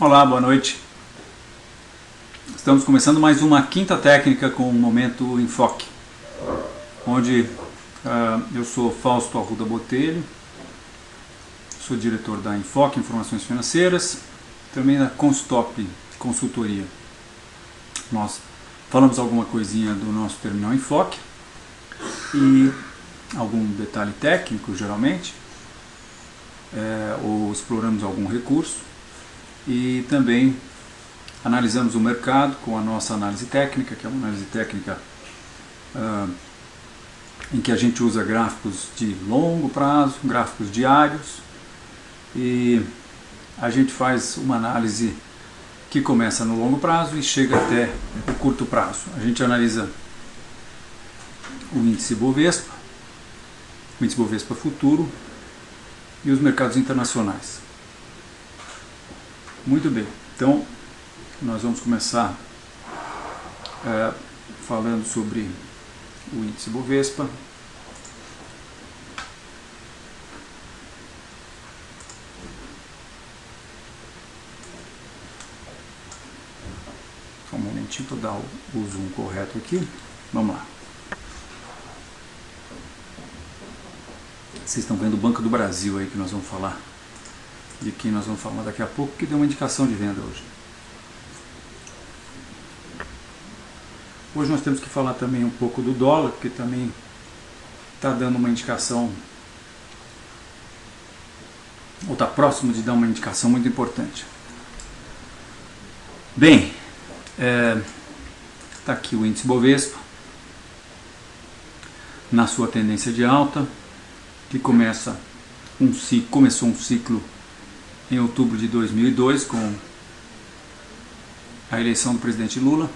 Olá, boa noite. Estamos começando mais uma quinta técnica com o Momento Enfoque, onde eu sou Fausto Arruda Botelho, sou diretor da Enfoque Informações Financeiras, também da Constop Consultoria. Nós falamos alguma coisinha do nosso terminal Enfoque e algum detalhe técnico, geralmente, ou exploramos algum recurso. E também analisamos o mercado com a nossa análise técnica, que é uma análise técnica em que a gente usa gráficos de longo prazo, gráficos diários, e a gente faz uma análise que começa no longo prazo e chega até o curto prazo. A gente analisa o índice Bovespa, o índice Bovespa futuro e os mercados internacionais. Muito bem, então nós vamos começar falando sobre o índice Bovespa. Só um momentinho para dar o zoom correto aqui. Vamos lá. Vocês estão vendo o Banco do Brasil aí que nós vamos falar. De quem nós vamos falar daqui a pouco, que deu uma indicação de venda hoje. Hoje nós temos que falar também um pouco do dólar, que também está dando uma indicação, ou está próximo de dar uma indicação muito importante. Bem, está aqui o índice Bovespa, na sua tendência de alta, que começou um ciclo em outubro de 2002, com a eleição do presidente Lula.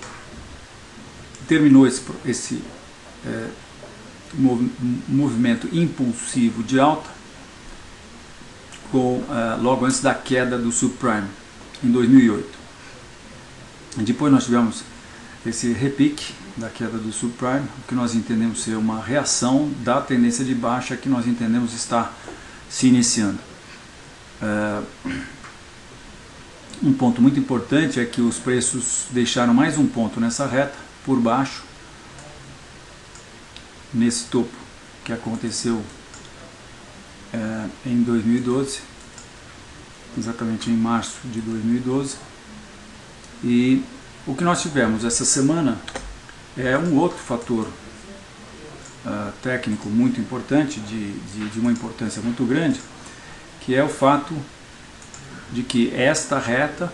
Terminou esse movimento impulsivo de alta logo antes da queda do subprime, em 2008. Depois nós tivemos esse repique da queda do subprime, que nós entendemos ser uma reação da tendência de baixa que nós entendemos estar se iniciando. Um ponto muito importante é que os preços deixaram mais um ponto nessa reta por baixo, nesse topo que aconteceu em 2012, exatamente em março de 2012. E o que nós tivemos essa semana é um outro fator técnico muito importante, de uma importância muito grande, que é o fato de que esta reta,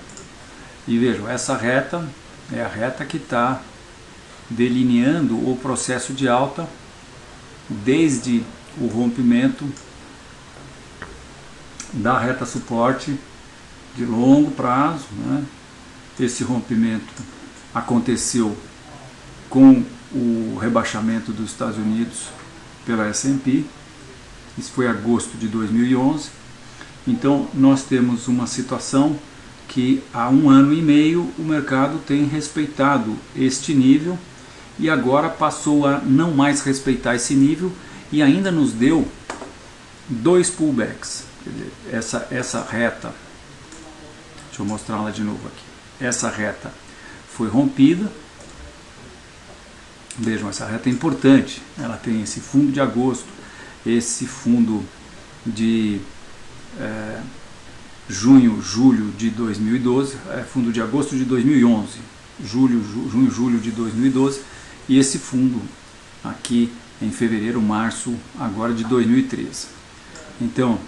e vejam, essa reta é a reta que está delineando o processo de alta desde o rompimento da reta suporte de longo prazo, né? Esse rompimento aconteceu com o rebaixamento dos Estados Unidos pela S&P, isso foi em agosto de 2011. Então nós temos uma situação que há 1 ano e meio o mercado tem respeitado este nível e agora passou a não mais respeitar esse nível e ainda nos deu 2 pullbacks. Quer dizer, essa reta, deixa eu mostrá-la de novo aqui, essa reta foi rompida. Vejam, essa reta é importante, ela tem esse fundo de agosto, esse fundo de junho, julho de 2012, fundo de agosto de 2011, junho, julho de 2012, e esse fundo aqui em fevereiro, março, agora de 2013. Então,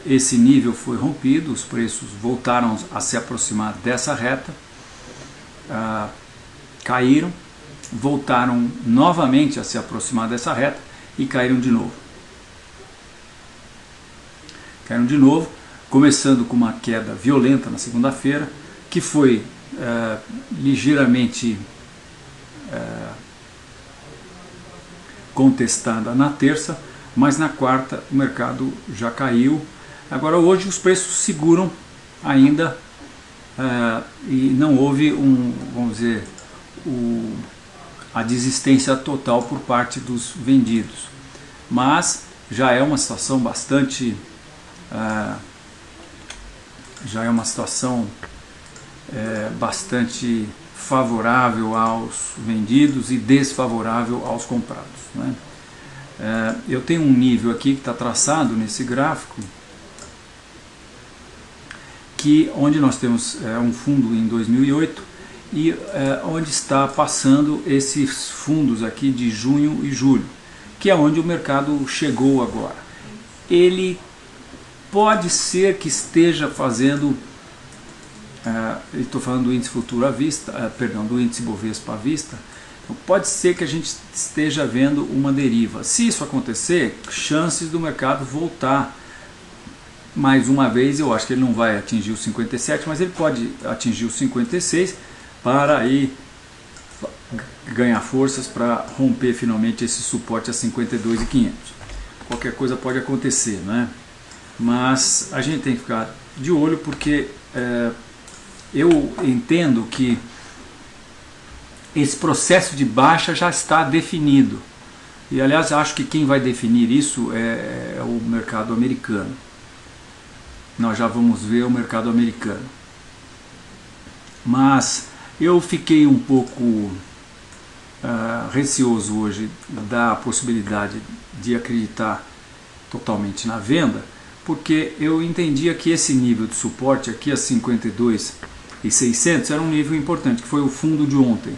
esse nível foi rompido, os preços voltaram a se aproximar dessa reta, caíram, voltaram novamente a se aproximar dessa reta e caíram de novo. Caíram de novo, começando com uma queda violenta na segunda-feira, que foi ligeiramente contestada na terça, mas na quarta o mercado já caiu. Agora hoje os preços seguram ainda e não houve vamos dizer, a desistência total por parte dos vendidos, mas já é uma situação bastante já é uma situação bastante favorável aos vendidos e desfavorável aos comprados, né? Eu tenho um nível aqui que está traçado nesse gráfico, onde nós temos um fundo em 2008 e onde está passando esses fundos aqui de junho e julho, que é onde o mercado chegou agora. Ele pode ser que esteja fazendo, estou falando do índice futuro à vista, perdão, do índice Bovespa à vista, então pode ser que a gente esteja vendo uma deriva. Se isso acontecer, chances do mercado voltar mais uma vez. Eu acho que ele não vai atingir os 57, mas ele pode atingir os 56 para aí ganhar forças para romper finalmente esse suporte a 52.500. Qualquer coisa pode acontecer, né? Mas a gente tem que ficar de olho, porque eu entendo que esse processo de baixa já está definido. E aliás, acho que quem vai definir isso é o mercado americano. Nós já vamos ver o mercado americano. Mas eu fiquei um pouco receoso hoje da possibilidade de acreditar totalmente na venda, porque eu entendia que esse nível de suporte aqui a 52.600 era um nível importante, que foi o fundo de ontem.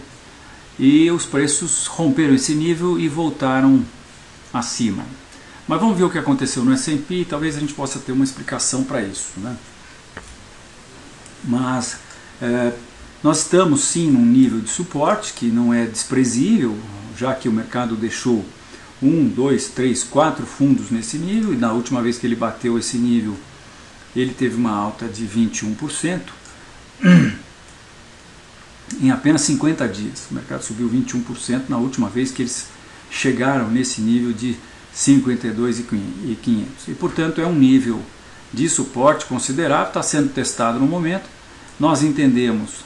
E os preços romperam esse nível e voltaram acima. Mas vamos ver o que aconteceu no S&P e talvez a gente possa ter uma explicação para isso, né? Mas nós estamos sim num nível de suporte que não é desprezível, já que o mercado deixou 1, 2, 3, 4 fundos nesse nível, e na última vez que ele bateu esse nível, ele teve uma alta de 21%. Em apenas 50 dias, o mercado subiu 21% na última vez que eles chegaram nesse nível de 52.500. E, portanto, é um nível de suporte considerável, está sendo testado no momento. Nós entendemos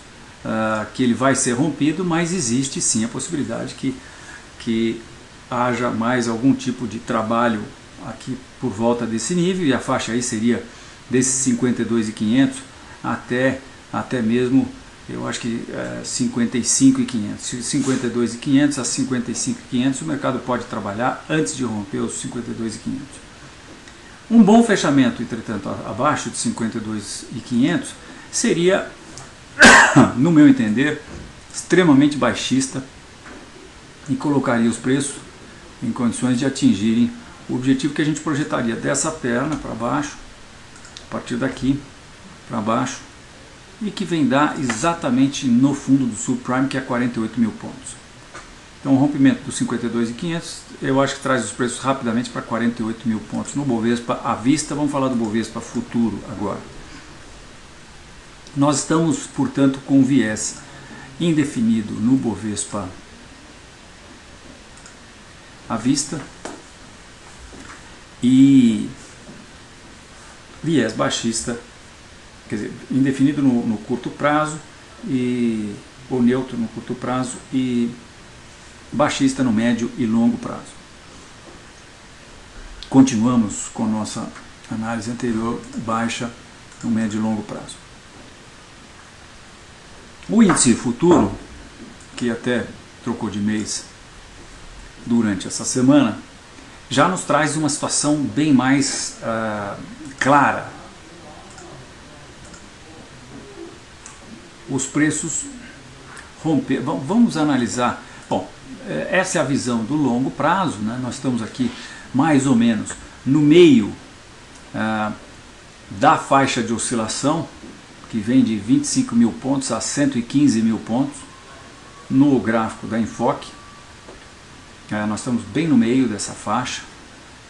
que ele vai ser rompido, mas existe sim a possibilidade que haja mais algum tipo de trabalho aqui por volta desse nível, e a faixa aí seria desses 52.500 até mesmo, eu acho que 55.500. 52.500 a 55.500 o mercado pode trabalhar antes de romper os 52.500. Um bom fechamento, entretanto, abaixo de 52.500 seria, no meu entender, extremamente baixista e colocaria os preços em condições de atingirem o objetivo que a gente projetaria dessa perna para baixo, a partir daqui para baixo, e que vem dar exatamente no fundo do subprime, que é 48.000 pontos. Então o rompimento dos 52.500 eu acho que traz os preços rapidamente para 48.000 pontos no Bovespa à vista. Vamos falar do Bovespa futuro agora. Nós estamos, portanto, com viés indefinido no Bovespa à vista e viés baixista, quer dizer, indefinido no curto prazo, ou neutro no curto prazo, e baixista no médio e longo prazo. Continuamos com nossa análise anterior, baixa no médio e longo prazo. O índice futuro, que até trocou de mês durante essa semana, já nos traz uma situação bem mais clara. Os preços romperam. Vamos analisar. Bom, essa é a visão do longo prazo, né? Nós estamos aqui mais ou menos no meio da faixa de oscilação, que vem de 25.000 pontos a 115.000 pontos no gráfico da Enfoque. Nós estamos bem no meio dessa faixa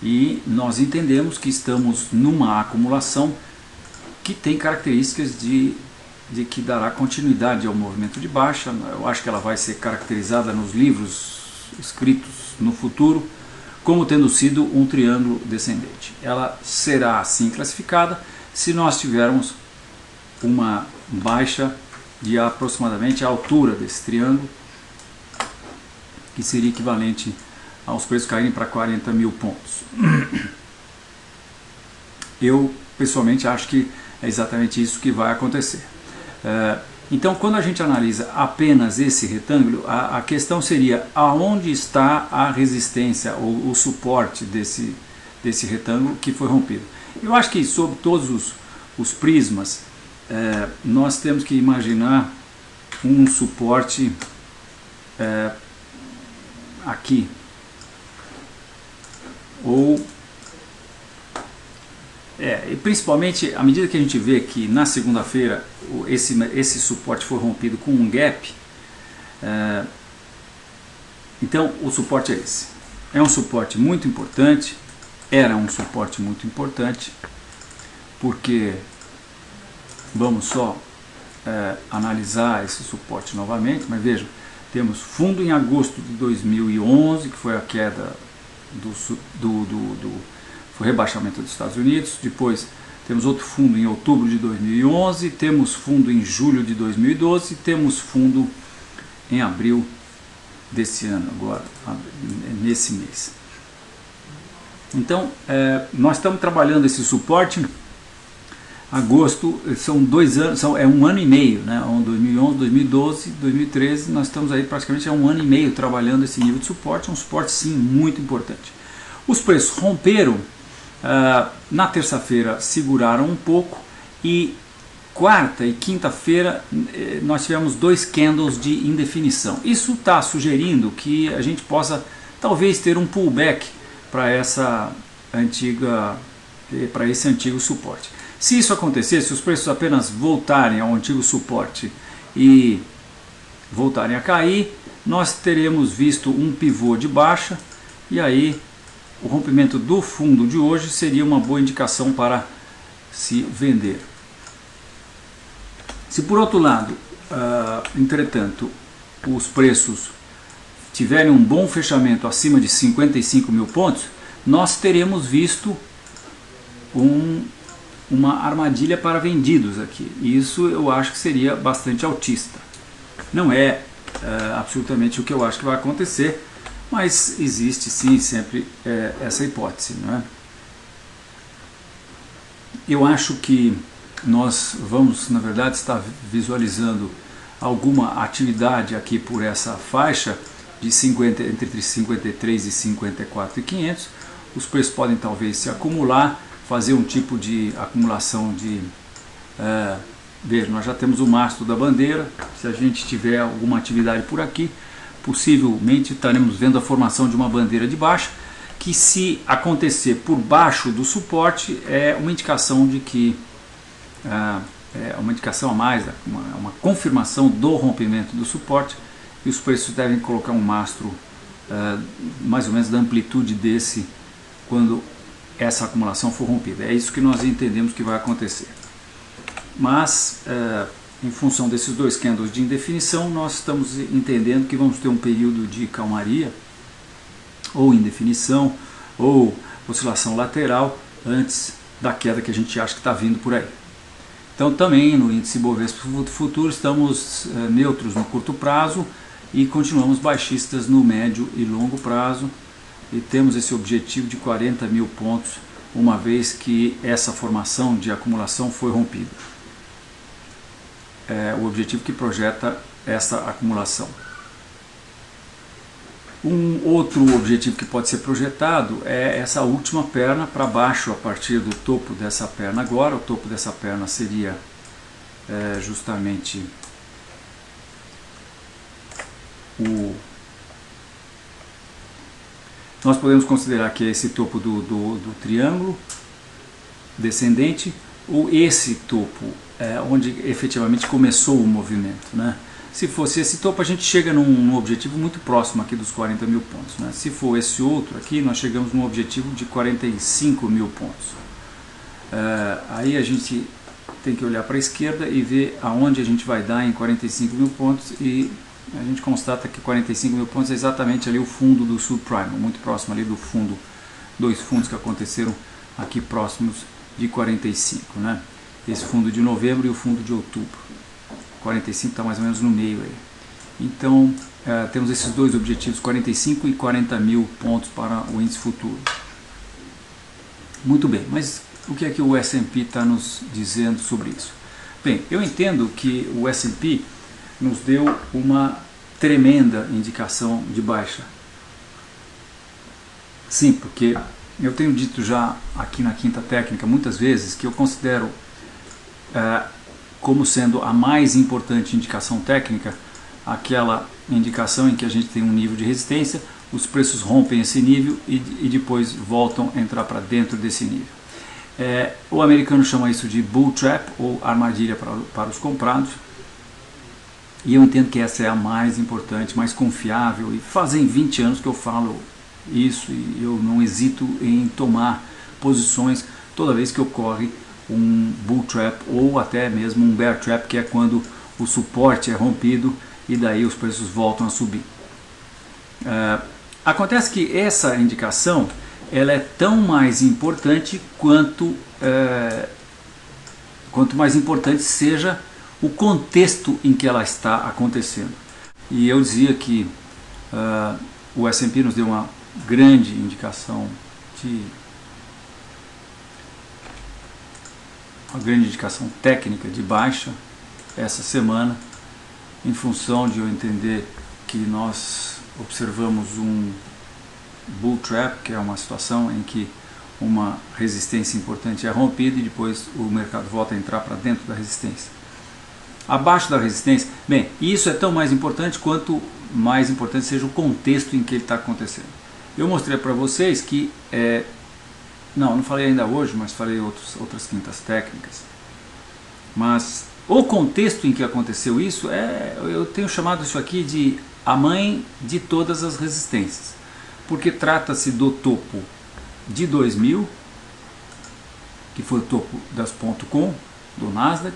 e nós entendemos que estamos numa acumulação que tem características de que dará continuidade ao movimento de baixa. Eu acho que ela vai ser caracterizada nos livros escritos no futuro como tendo sido um triângulo descendente. Ela será assim classificada se nós tivermos uma baixa de aproximadamente a altura desse triângulo, que seria equivalente aos preços caírem para 40.000 pontos. Eu pessoalmente acho que é exatamente isso que vai acontecer. Então, quando a gente analisa apenas esse retângulo, a questão seria aonde está a resistência ou o suporte desse retângulo que foi rompido. Eu acho que sob todos os prismas, nós temos que imaginar um suporte aqui, ou e principalmente à medida que a gente vê que na segunda-feira esse suporte foi rompido com um gap, então o suporte é esse. É um suporte muito importante, era um suporte muito importante, porque vamos só analisar esse suporte novamente, mas vejam, temos fundo em agosto de 2011, que foi a queda foi rebaixamento dos Estados Unidos. Depois temos outro fundo em outubro de 2011, temos fundo em julho de 2012, temos fundo em abril desse ano, agora, nesse mês. Então, nós estamos trabalhando esse suporte. Agosto são 2 anos, é um ano e meio, né? 2011, 2012, 2013, nós estamos aí praticamente há um ano e meio trabalhando esse nível de suporte, um suporte sim muito importante. Os preços romperam, na terça-feira seguraram um pouco, e quarta e quinta-feira nós tivemos 2 candles de indefinição. Isso está sugerindo que a gente possa talvez ter um pullback para esse antigo suporte. Se isso acontecer, se os preços apenas voltarem ao antigo suporte e voltarem a cair, nós teremos visto um pivô de baixa, e aí o rompimento do fundo de hoje seria uma boa indicação para se vender. Se por outro lado, entretanto, os preços tiverem um bom fechamento acima de 55 mil pontos, nós teremos visto uma armadilha para vendidos aqui. E isso eu acho que seria bastante altista. Não é absolutamente o que eu acho que vai acontecer, mas existe sim sempre essa hipótese, não é? Eu acho que nós vamos, na verdade, estar visualizando alguma atividade aqui por essa faixa de entre 53 e 54.500. Os preços podem talvez se acumular, fazer um tipo de acumulação de... veja, nós já temos o mastro da bandeira. Se a gente tiver alguma atividade por aqui, possivelmente estaremos vendo a formação de uma bandeira de baixa, que se acontecer por baixo do suporte é uma indicação de que é uma indicação a mais, uma confirmação do rompimento do suporte, e os preços devem colocar um mastro mais ou menos da amplitude desse quando essa acumulação for rompida. É isso que nós entendemos que vai acontecer. Mas em função desses 2 candles de indefinição, nós estamos entendendo que vamos ter um período de calmaria, ou indefinição, ou oscilação lateral, antes da queda que a gente acha que está vindo por aí. Então também no índice Bovespa Futuro estamos neutros no curto prazo e continuamos baixistas no médio e longo prazo, e temos esse objetivo de 40 mil pontos, uma vez que essa formação de acumulação foi rompida. O objetivo que projeta essa acumulação. Um outro objetivo que pode ser projetado é essa última perna para baixo, a partir do topo dessa perna agora. O topo dessa perna seria justamente nós podemos considerar que é esse topo do triângulo descendente, ou esse topo onde efetivamente começou o movimento, né? Se fosse esse topo, a gente chega num objetivo muito próximo aqui dos 40 mil pontos, né? Se for esse outro aqui, nós chegamos num objetivo de 45 mil pontos. Aí a gente tem que olhar para a esquerda e ver aonde a gente vai dar em 45 mil pontos, e a gente constata que 45 mil pontos é exatamente ali o fundo do subprime, muito próximo ali do fundo, 2 fundos que aconteceram aqui próximos de 45, né? Esse fundo de novembro e o fundo de outubro. 45 está mais ou menos no meio aí. Então temos esses 2 objetivos, 45 e 40 mil pontos para o índice futuro. Muito bem, mas o que é que o S&P está nos dizendo sobre isso? Bem, eu entendo que o S&P nos deu uma tremenda indicação de baixa. Sim, porque eu tenho dito já aqui na Quinta Técnica muitas vezes que eu considero como sendo a mais importante indicação técnica aquela indicação em que a gente tem um nível de resistência, os preços rompem esse nível e depois voltam a entrar para dentro desse nível. O americano chama isso de bull trap, ou armadilha para os comprados, e eu entendo que essa é a mais importante, mais confiável, e fazem 20 anos que eu falo isso e eu não hesito em tomar posições toda vez que ocorre um bull trap ou até mesmo um bear trap, que é quando o suporte é rompido e daí os preços voltam a subir. Acontece que essa indicação ela é tão mais importante quanto mais importante seja o contexto em que ela está acontecendo. E eu dizia que o S&P nos deu uma grande indicação técnica de baixa essa semana, em função de eu entender que nós observamos um bull trap, que é uma situação em que uma resistência importante é rompida e depois o mercado volta a entrar para dentro da resistência. Abaixo da resistência, bem, isso é tão mais importante quanto mais importante seja o contexto em que ele está acontecendo. Eu mostrei para vocês que, não falei ainda hoje, mas falei outras quintas técnicas, mas o contexto em que aconteceu isso, eu tenho chamado isso aqui de a mãe de todas as resistências, porque trata-se do topo de 2000, que foi o topo das .com, do Nasdaq,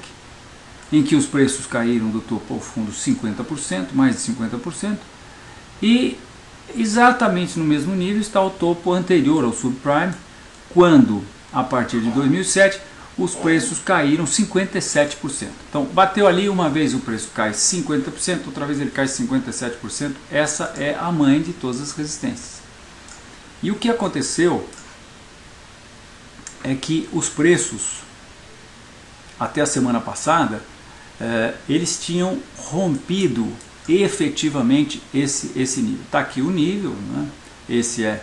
em que os preços caíram do topo ao fundo 50%, mais de 50%, e exatamente no mesmo nível está o topo anterior ao subprime, quando, a partir de 2007, os preços caíram 57%. Então, bateu ali uma vez o preço cai 50%, outra vez ele cai 57%, essa é a mãe de todas as resistências. E o que aconteceu é que os preços, até a semana passada, eles tinham rompido efetivamente esse nível. Está aqui o nível, né? Esse é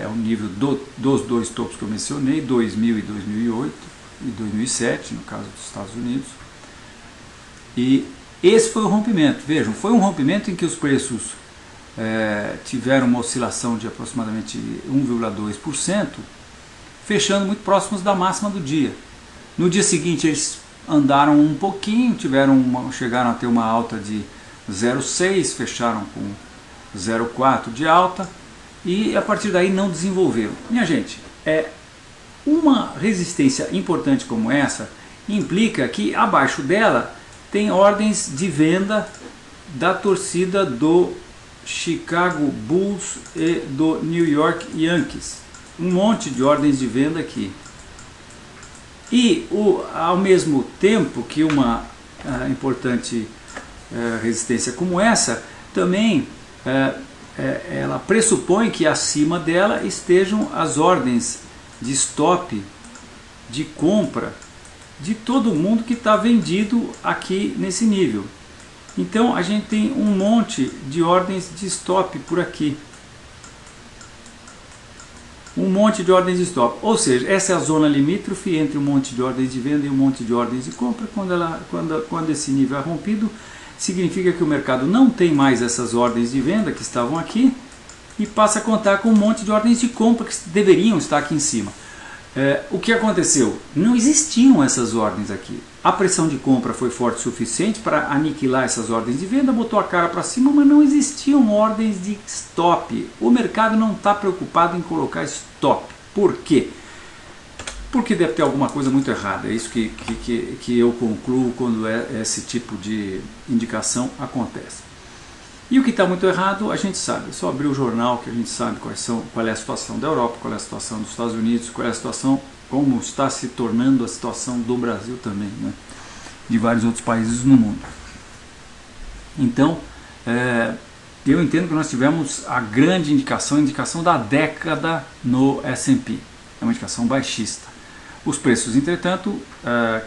o nível dos dois topos que eu mencionei, 2000 e 2008, e 2007, no caso dos Estados Unidos. E esse foi o rompimento. Vejam, foi um rompimento em que os preços tiveram uma oscilação de aproximadamente 1,2%, fechando muito próximos da máxima do dia. No dia seguinte eles andaram um pouquinho, chegaram a ter uma alta de 0,6, fecharam com 0,4 de alta e a partir daí não desenvolveram. Minha gente, uma resistência importante como essa implica que abaixo dela tem ordens de venda da torcida do Chicago Bulls e do New York Yankees. Um monte de ordens de venda aqui. E ao mesmo tempo que uma importante resistência como essa, também ela pressupõe que acima dela estejam as ordens de stop, de compra, de todo mundo que está vendido aqui nesse nível. Então a gente tem um monte de ordens de stop por aqui. Um monte de ordens de stop, ou seja, essa é a zona limítrofe entre um monte de ordens de venda e um monte de ordens de compra. Quando esse nível é rompido, significa que o mercado não tem mais essas ordens de venda que estavam aqui e passa a contar com um monte de ordens de compra que deveriam estar aqui em cima. O que aconteceu? Não existiam essas ordens aqui. A pressão de compra foi forte o suficiente para aniquilar essas ordens de venda, botou a cara para cima, mas não existiam ordens de stop. O mercado não está preocupado em colocar stop. Por quê? Porque deve ter alguma coisa muito errada. É isso que eu concluo quando esse tipo de indicação acontece. E o que está muito errado, a gente sabe. É só abrir o jornal que a gente sabe qual é a situação da Europa, qual é a situação dos Estados Unidos, qual é a situação, como está se tornando a situação do Brasil também, né? De vários outros países no mundo. Então, eu entendo que nós tivemos a grande indicação, a indicação da década no S&P. É uma indicação baixista. Os preços, entretanto,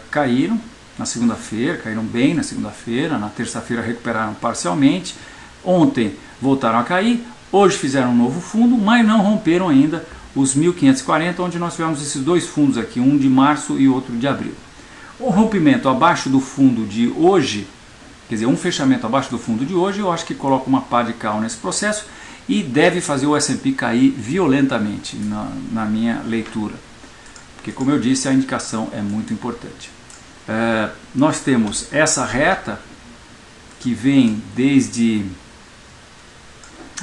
caíram na segunda-feira, caíram bem na segunda-feira, na terça-feira recuperaram parcialmente, ontem voltaram a cair, hoje fizeram um novo fundo, mas não romperam ainda os 1.540, onde nós tivemos esses dois fundos aqui, um de março e outro de abril. O rompimento abaixo do fundo de hoje, quer dizer, um fechamento abaixo do fundo de hoje, eu acho que coloca uma pá de cal nesse processo e deve fazer o S&P cair violentamente na minha leitura. Porque, como eu disse, a indicação é muito importante. Nós temos essa reta que vem desde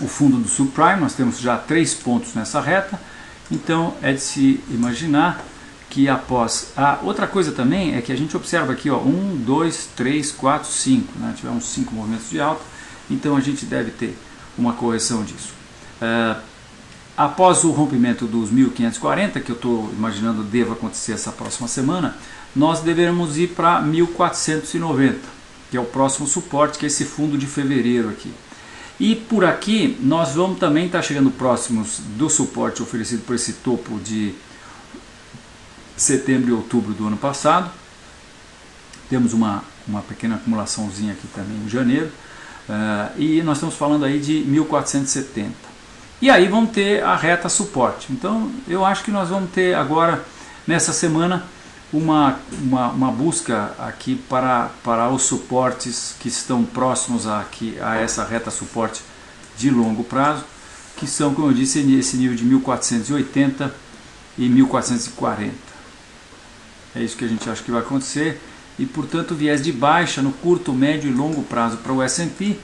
o fundo do subprime, nós temos já 3 pontos nessa reta, então é de se imaginar que após... outra coisa também é que a gente observa aqui, ó, 1, 2, 3, 4, 5, né? Tivemos 5 movimentos de alta, então a gente deve ter uma correção disso. Após o rompimento dos 1.540, que eu estou imaginando deva acontecer essa próxima semana, nós devemos ir para 1.490, que é o próximo suporte, que é esse fundo de fevereiro aqui. E por aqui nós vamos também estar chegando próximos do suporte oferecido por esse topo de setembro e outubro do ano passado. Temos uma pequena acumulaçãozinha aqui também em janeiro, e nós estamos falando aí de 1.470. E aí vamos ter a reta suporte. Então eu acho que nós vamos ter agora, nessa semana, uma busca aqui para os suportes que estão próximos aqui a essa reta suporte de longo prazo, que são, como eu disse, esse nível de 1.480 e 1.440. É isso que a gente acha que vai acontecer, e portanto viés de baixa no curto, médio e longo prazo para o S&P.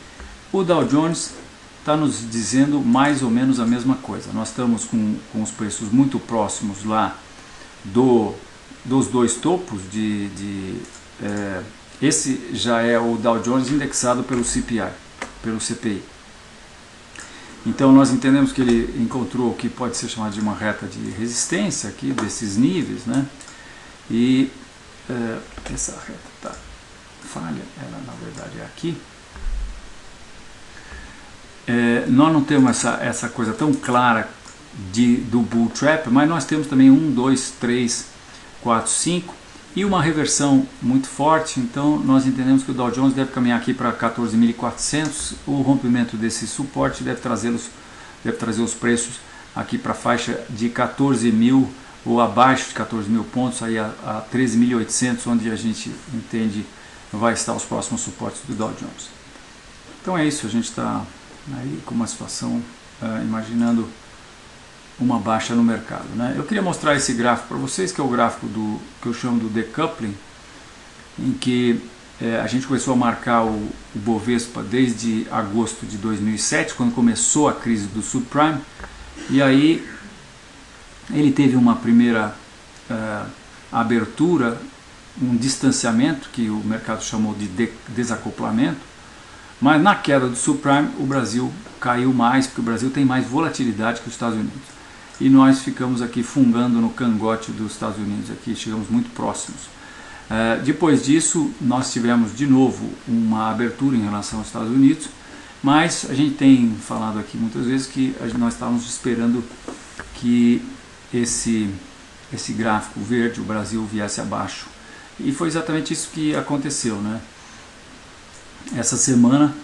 O Dow Jones está nos dizendo mais ou menos a mesma coisa. Nós estamos com os preços muito próximos lá dos dois topos esse já é o Dow Jones indexado pelo CPI, pelo CPI. Então nós entendemos que ele encontrou o que pode ser chamado de uma reta de resistência aqui, desses níveis, né? E essa reta está falha, ela na verdade é aqui. Nós não temos essa coisa tão clara do bull trap, mas nós temos também 1, 2, 3, 4, 5 e uma reversão muito forte. Então nós entendemos que o Dow Jones deve caminhar aqui para 14.400. O rompimento desse suporte deve trazer os preços aqui para a faixa de 14.000 ou abaixo de 14.000 pontos, aí a 13.800, onde a gente entende vai estar os próximos suportes do Dow Jones. Então é isso, a gente está aí com uma situação imaginando uma baixa no mercado, né? Eu queria mostrar esse gráfico para vocês, que é o gráfico que eu chamo do decoupling, em que a gente começou a marcar o Bovespa desde agosto de 2007, quando começou a crise do subprime, e aí ele teve uma primeira abertura, um distanciamento que o mercado chamou de desacoplamento, mas na queda do subprime o Brasil caiu mais, porque o Brasil tem mais volatilidade que os Estados Unidos. E nós ficamos aqui fungando no cangote dos Estados Unidos, aqui chegamos muito próximos. Depois disso, nós tivemos de novo uma abertura em relação aos Estados Unidos, mas a gente tem falado aqui muitas vezes que nós estávamos esperando que esse gráfico verde, o Brasil, viesse abaixo. E foi exatamente isso que aconteceu, né? Essa semana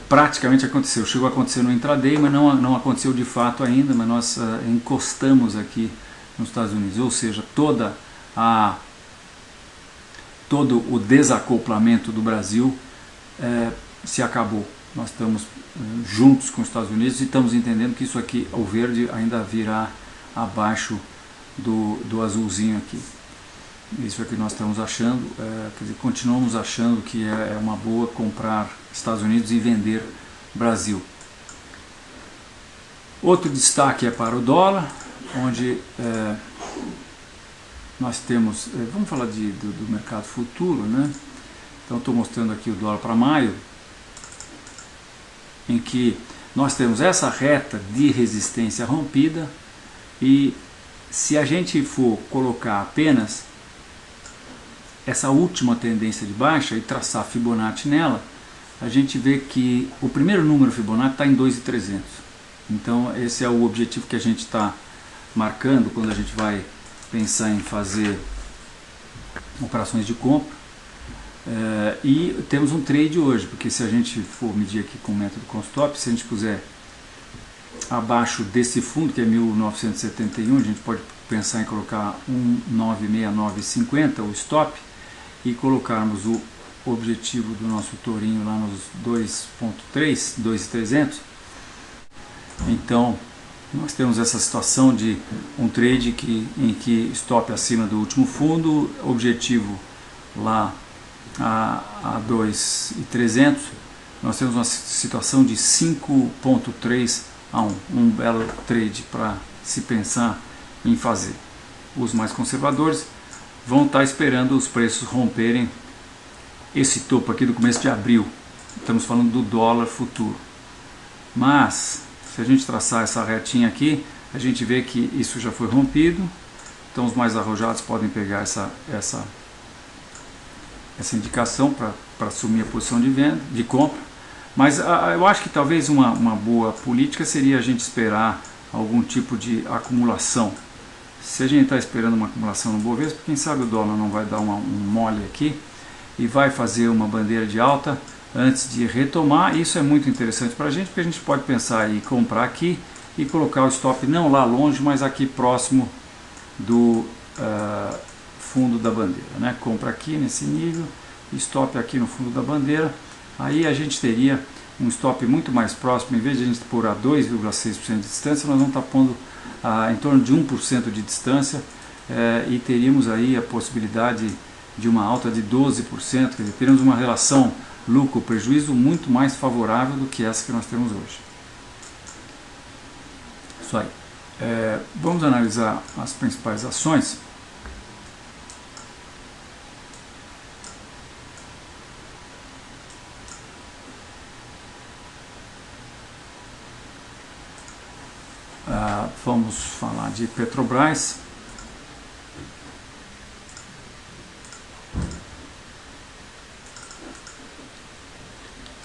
praticamente aconteceu, chegou a acontecer no intraday, mas não aconteceu de fato ainda, mas nós encostamos aqui nos Estados Unidos, ou seja, todo o desacoplamento do Brasil se acabou. Nós estamos juntos com os Estados Unidos e estamos entendendo que isso aqui, o verde, ainda virá abaixo do azulzinho aqui. Isso é o que nós estamos achando, quer dizer, continuamos achando que é uma boa comprar Estados Unidos e vender Brasil. Outro destaque é para o dólar, onde nós temos, vamos falar do mercado futuro, né? Então estou mostrando aqui o dólar para maio, em que nós temos essa reta de resistência rompida, e se a gente for colocar apenas essa última tendência de baixa e traçar Fibonacci nela, a gente vê que o primeiro número Fibonacci está em 2.300. Então esse é o objetivo que a gente está marcando quando a gente vai pensar em fazer operações de compra. E temos um trade hoje, porque se a gente for medir aqui com o método com stop, se a gente puser abaixo desse fundo, que é 1971, a gente pode pensar em colocar 1,96950, o stop, e colocarmos o objetivo do nosso tourinho lá nos 2.3, 2.300. Então nós temos essa situação de um trade em que stop acima do último fundo, objetivo lá a 2.300, nós temos uma situação de 5.3 a 1, um belo trade para se pensar em fazer. Os mais conservadores vão estar esperando os preços romperem esse topo aqui do começo de abril. Estamos falando do dólar futuro. Mas se a gente traçar essa retinha aqui, a gente vê que isso já foi rompido. Então os mais arrojados podem pegar essa indicação para assumir a posição de venda, de compra. Mas eu acho que talvez uma boa política seria a gente esperar algum tipo de acumulação. Se a gente está esperando uma acumulação no Bovespa, quem sabe o dólar não vai dar um mole aqui e vai fazer uma bandeira de alta antes de retomar. Isso é muito interessante para a gente, porque a gente pode pensar em comprar aqui e colocar o stop não lá longe, mas aqui próximo do fundo da bandeira, né? Compra aqui nesse nível, stop aqui no fundo da bandeira. Aí a gente teria um stop muito mais próximo. Em vez de a gente pôr a 2,6% de distância, nós vamos estar pondo em torno de 1% de distância, e teríamos aí a possibilidade de uma alta de 12%, quer dizer, teríamos uma relação lucro-prejuízo muito mais favorável do que essa que nós temos hoje. Isso aí. Vamos analisar as principais ações. Vamos falar de Petrobras.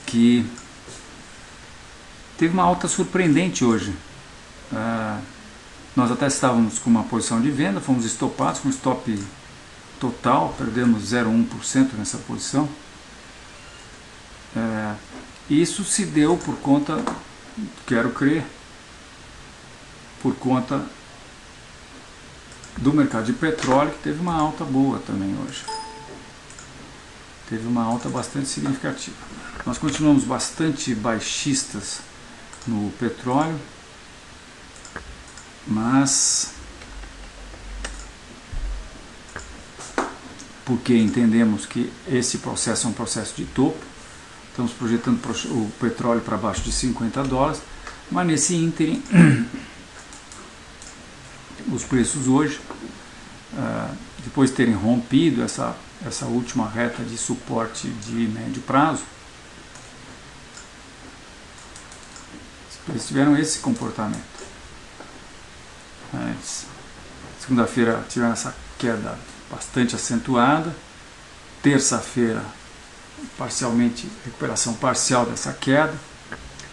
Que teve uma alta surpreendente hoje. Nós até estávamos com uma posição de venda, fomos estopados com stop total, perdemos 0,1% nessa posição. Isso se deu por conta, quero crer, por conta do mercado de petróleo, que teve uma alta boa também hoje. Teve uma alta bastante significativa. Nós continuamos bastante baixistas no petróleo, mas porque entendemos que esse processo é um processo de topo, estamos projetando o petróleo para baixo de $50, mas nesse ínterim os preços hoje, depois de terem rompido essa última reta de suporte de médio prazo, eles tiveram esse comportamento. Segunda-feira tiveram essa queda bastante acentuada, terça-feira parcialmente, recuperação parcial dessa queda,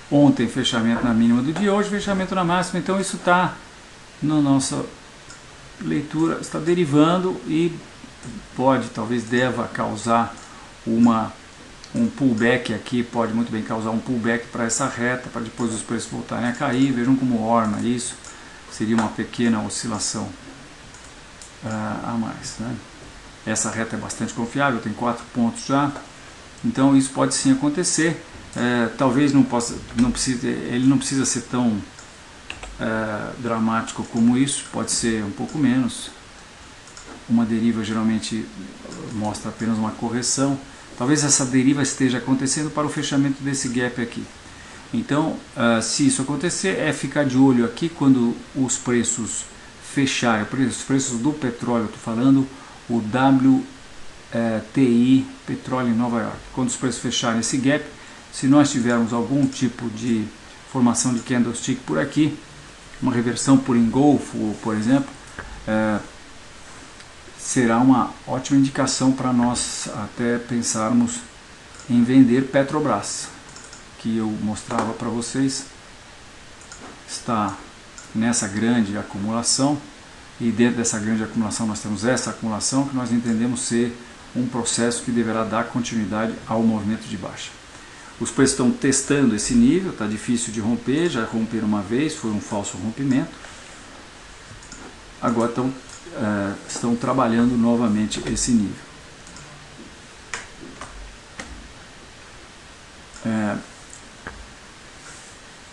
ontem fechamento na mínima do dia, hoje fechamento na máxima. Então isso está na nossa leitura, está derivando e talvez deva causar um pullback aqui, pode muito bem causar um pullback para essa reta, para depois os preços voltarem a cair. Vejam como orna isso, seria uma pequena oscilação a mais, né? Essa reta é bastante confiável, tem 4 pontos já, então isso pode sim acontecer. Talvez ele não precisa ser tão dramático como isso, pode ser um pouco menos. Uma deriva geralmente mostra apenas uma correção. Talvez essa deriva esteja acontecendo para o fechamento desse gap aqui. Então, se isso acontecer, ficar de olho aqui quando os preços fecharem, os preços do petróleo, estou falando o WTI, petróleo em Nova York. Quando os preços fecharem esse gap, se nós tivermos algum tipo de formação de candlestick por aqui, uma reversão por engolfo, por exemplo, será uma ótima indicação para nós até pensarmos em vender Petrobras, que eu mostrava para vocês, está nessa grande acumulação, e dentro dessa grande acumulação nós temos essa acumulação que nós entendemos ser um processo que deverá dar continuidade ao movimento de baixa. Os preços estão testando esse nível, está difícil de romper, já romperam uma vez, foi um falso rompimento. Agora estão trabalhando novamente esse nível.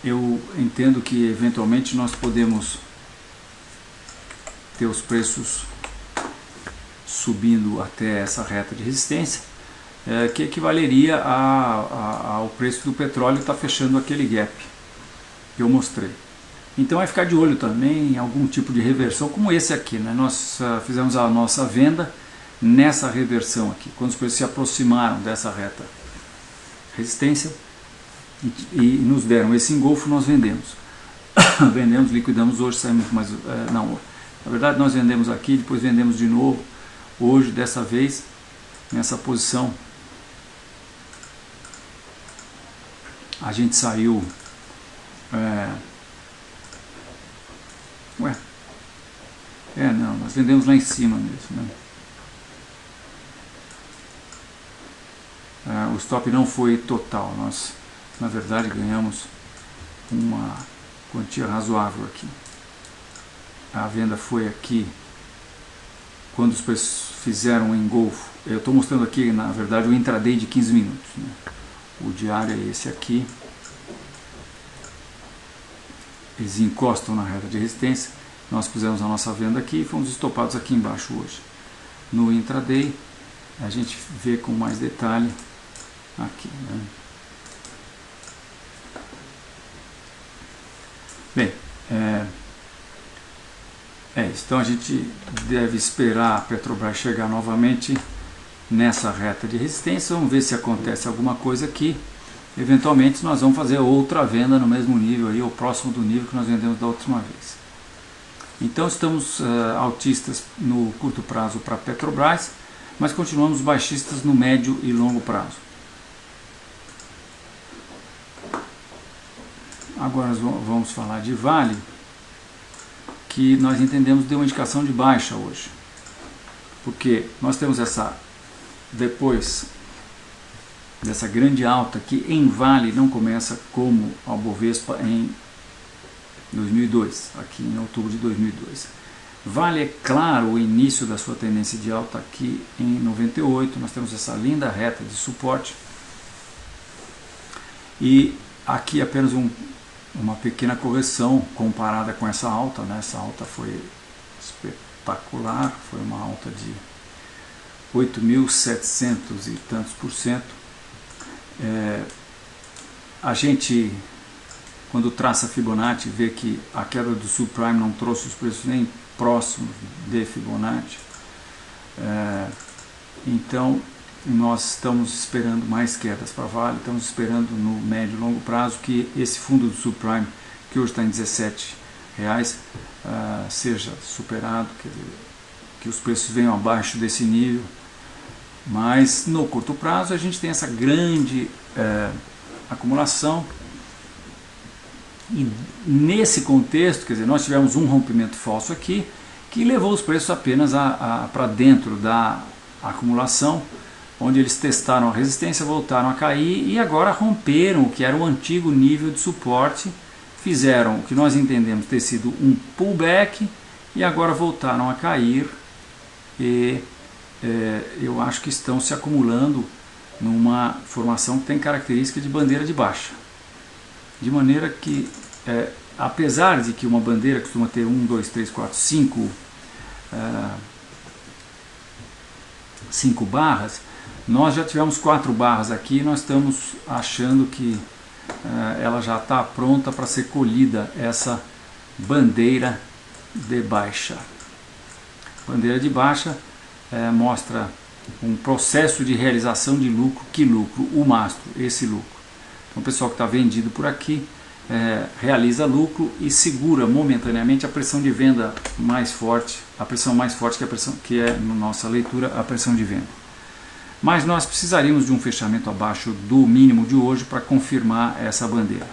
Eu entendo que eventualmente nós podemos ter os preços subindo até essa reta de resistência, que equivaleria ao preço do petróleo estar fechando aquele gap que eu mostrei. Então é ficar de olho também em algum tipo de reversão, como esse aqui, né? Nós fizemos a nossa venda nessa reversão aqui, quando os preços se aproximaram dessa reta resistência e nos deram esse engolfo, nós vendemos. Vendemos, liquidamos hoje, saímos mais... não, na verdade nós vendemos aqui, depois vendemos de novo, hoje, dessa vez, nessa posição. A gente saiu... não, nós vendemos lá em cima mesmo, né? O stop não foi total, nós na verdade ganhamos uma quantia razoável aqui. A venda foi aqui quando os preços fizeram um engolfo. Eu estou mostrando aqui na verdade o intraday de 15 minutos, né? O diário é esse aqui. Eles encostam na reta de resistência. Nós fizemos a nossa venda aqui e fomos estopados aqui embaixo hoje. No intraday a gente vê com mais detalhe aqui, né? Bem, isso. Então a gente deve esperar a Petrobras chegar novamente nessa reta de resistência. Vamos ver se acontece alguma coisa aqui. Eventualmente nós vamos fazer outra venda no mesmo nível aí, ou próximo do nível que nós vendemos da última vez. Então estamos altistas no curto prazo para a Petrobras, mas continuamos baixistas no médio e longo prazo. Agora vamos falar de Vale, que nós entendemos deu uma indicação de baixa hoje, porque nós temos depois dessa grande alta que em Vale não começa como a Bovespa em 2002, aqui em outubro de 2002. Vale, é claro, o início da sua tendência de alta aqui em 98, nós temos essa linda reta de suporte, e aqui apenas uma pequena correção comparada com essa alta, né? Essa alta foi espetacular, foi uma alta de 8.700 e tantos %. A gente, quando traça Fibonacci, vê que a queda do subprime não trouxe os preços nem próximos de Fibonacci. Então nós estamos esperando mais quedas para Vale, estamos esperando no médio e longo prazo que esse fundo do subprime, que hoje está em R$17, seja superado, quer dizer, que os preços venham abaixo desse nível. Mas no curto prazo a gente tem essa grande acumulação, e nesse contexto, quer dizer, nós tivemos um rompimento falso aqui que levou os preços apenas para dentro da acumulação, onde eles testaram a resistência, voltaram a cair e agora romperam o que era o antigo nível de suporte, fizeram o que nós entendemos ter sido um pullback e agora voltaram a cair, e eu acho que estão se acumulando numa formação que tem característica de bandeira de baixa, de maneira que apesar de que uma bandeira costuma ter 1, 2, 3, 4, 5 barras, nós já tivemos 4 barras aqui e nós estamos achando que ela já está pronta para ser colhida, essa bandeira de baixa. Bandeira de baixa mostra um processo de realização de lucro. Que lucro? O mastro, esse lucro. Então o pessoal que está vendido por aqui realiza lucro e segura momentaneamente a pressão de venda mais forte, a pressão mais forte que é, na nossa leitura, a pressão de venda. Mas nós precisaríamos de um fechamento abaixo do mínimo de hoje para confirmar essa bandeira.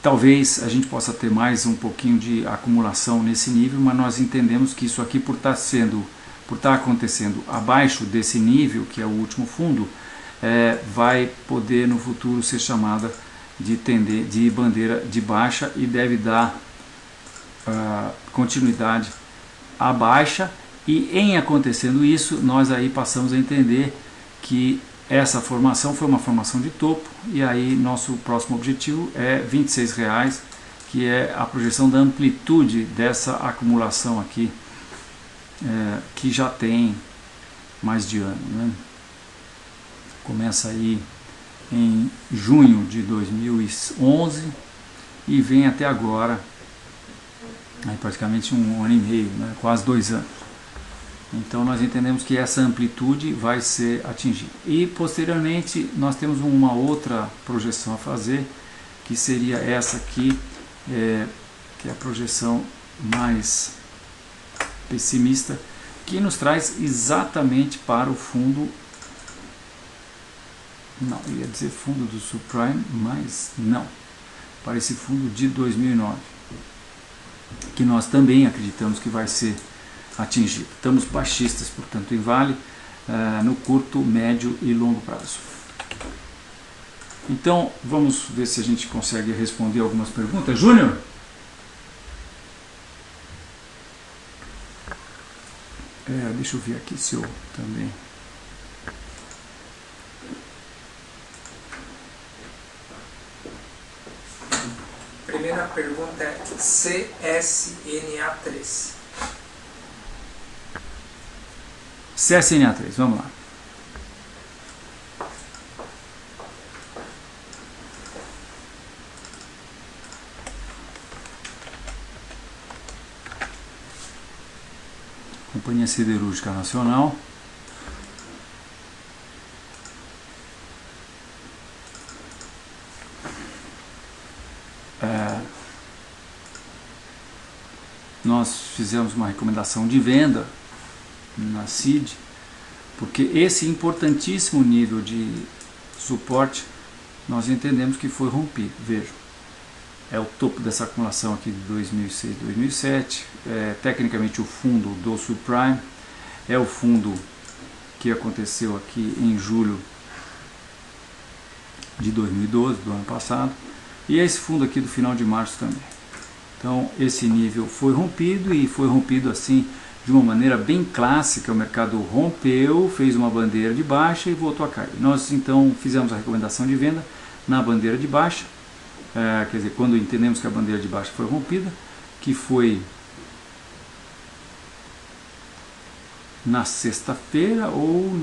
Talvez a gente possa ter mais um pouquinho de acumulação nesse nível, mas nós entendemos que isso aqui, por estar acontecendo abaixo desse nível, que é o último fundo, vai poder no futuro ser chamada de bandeira de baixa e deve dar continuidade à baixa. E em acontecendo isso, nós aí passamos a entender que essa formação foi uma formação de topo, e aí nosso próximo objetivo é R$ 26,00, que é a projeção da amplitude dessa acumulação aqui, que já tem mais de ano, né? Começa aí em junho de 2011 e vem até agora, aí praticamente um ano e meio, né? Quase 2 anos. Então nós entendemos que essa amplitude vai ser atingida. E posteriormente nós temos uma outra projeção a fazer, que seria essa aqui, que é a projeção mais pessimista, que nos traz exatamente para o fundo, não, ia dizer fundo do subprime, mas não, para esse fundo de 2009, que nós também acreditamos que vai ser atingido. Estamos baixistas, portanto, em Vale, no curto, médio e longo prazo. Então, vamos ver se a gente consegue responder algumas perguntas. Júnior? Deixa eu ver aqui se eu também... Primeira pergunta é CSNA3. CSNA3, vamos lá. Companhia Siderúrgica Nacional. Nós fizemos uma recomendação de venda na CID, porque esse importantíssimo nível de suporte nós entendemos que foi rompido. Vejam, é o topo dessa acumulação aqui de 2006, 2007, tecnicamente o fundo do subprime, é o fundo que aconteceu aqui em julho de 2012, do ano passado, e é esse fundo aqui do final de março também. Então esse nível foi rompido, e foi rompido assim de uma maneira bem clássica. O mercado rompeu, fez uma bandeira de baixa e voltou a cair. Nós então fizemos a recomendação de venda na bandeira de baixa, quer dizer, quando entendemos que a bandeira de baixa foi rompida, que foi na sexta-feira ou